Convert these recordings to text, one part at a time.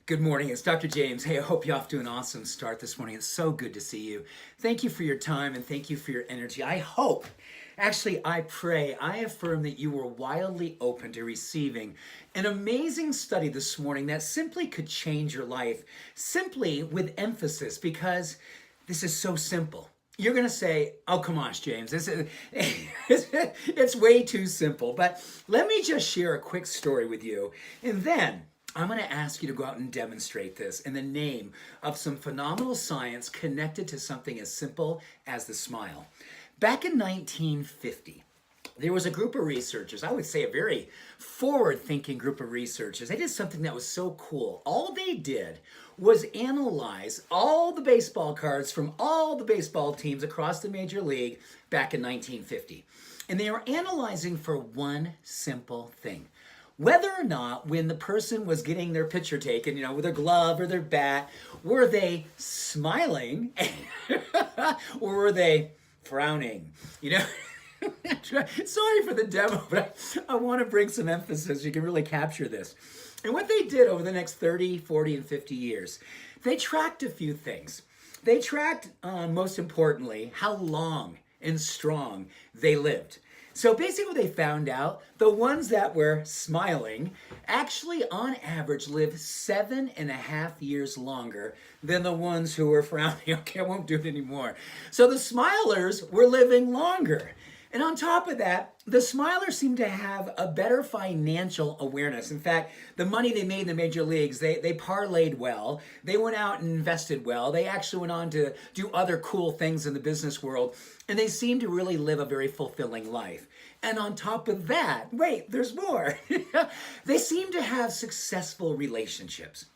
Good morning, it's Dr. James. Hey, I hope you're off to an awesome start this morning. It's so good to see you. Thank you for your time and thank you for your energy. I hope, actually I pray, I affirm that you were wildly open to receiving an amazing study this morning that simply could change your life, simply with emphasis, because this is so simple. You're going to say, oh, come on, James, it's way too simple. But let me just share a quick story with you, and then I'm going to ask you to go out and demonstrate this in the name of some phenomenal science connected to something as simple as the smile. Back in 1950, there was a group of researchers, I would say a very forward-thinking group of researchers. They did something that was so cool. All they did was analyze all the baseball cards from all the baseball teams across the major league back in 1950. And they were analyzing for one simple thing. Whether or not when the person was getting their picture taken, with their glove or their bat, were they smiling or were they frowning? Sorry for the demo, but I want to bring some emphasis. You can really capture this. And what they did over the next 30, 40, and 50 years, they tracked a few things. They tracked, most importantly, how long and strong they lived. So basically what they found out, the ones that were smiling actually on average lived 7.5 years longer than the ones who were frowning. Okay, I won't do it anymore. So the smilers were living longer. And on top of that, the smilers seemed to have a better financial awareness. In fact, the money they made in the major leagues, they parlayed well. They went out and invested well. They actually went on to do other cool things in the business world. And they seemed to really live a very fulfilling life. And on top of that, wait, there's more. They seem to have successful relationships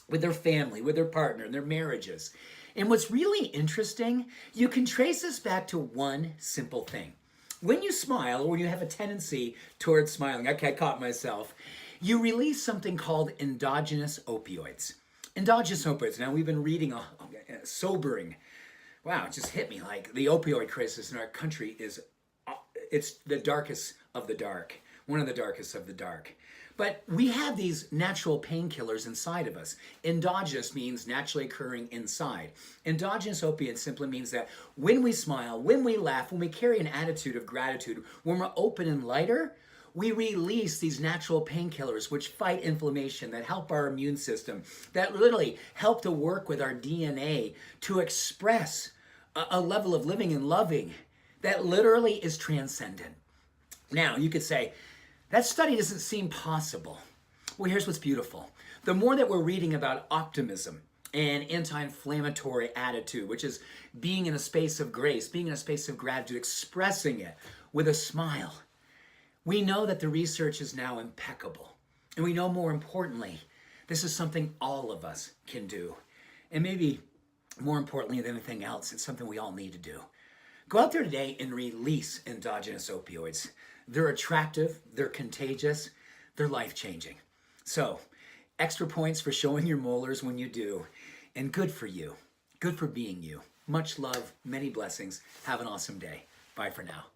with their family, with their partner, and their marriages. And what's really interesting, you can trace this back to one simple thing. When you smile, or when you have a tendency towards smiling, okay, I caught myself, you release something called endogenous opioids. Endogenous opioids. Now, we've been reading sobering. Wow, it just hit me like the opioid crisis in our country it's the darkest of the dark, one of the darkest of the dark. But we have these natural painkillers inside of us. Endogenous means naturally occurring inside. Endogenous opiates simply means that when we smile, when we laugh, when we carry an attitude of gratitude, when we're open and lighter, we release these natural painkillers which fight inflammation, that help our immune system, that literally help to work with our DNA to express a level of living and loving that literally is transcendent. Now, you could say, that study doesn't seem possible. Well, here's what's beautiful. The more that we're reading about optimism and anti-inflammatory attitude, which is being in a space of grace, being in a space of gratitude, expressing it with a smile, we know that the research is now impeccable. And we know more importantly, this is something all of us can do. And maybe more importantly than anything else, it's something we all need to do. Go out there today and release endogenous opioids. They're attractive, they're contagious, they're life-changing. So, extra points for showing your molars when you do, and good for you. Good for being you. Much love, many blessings. Have an awesome day. Bye for now.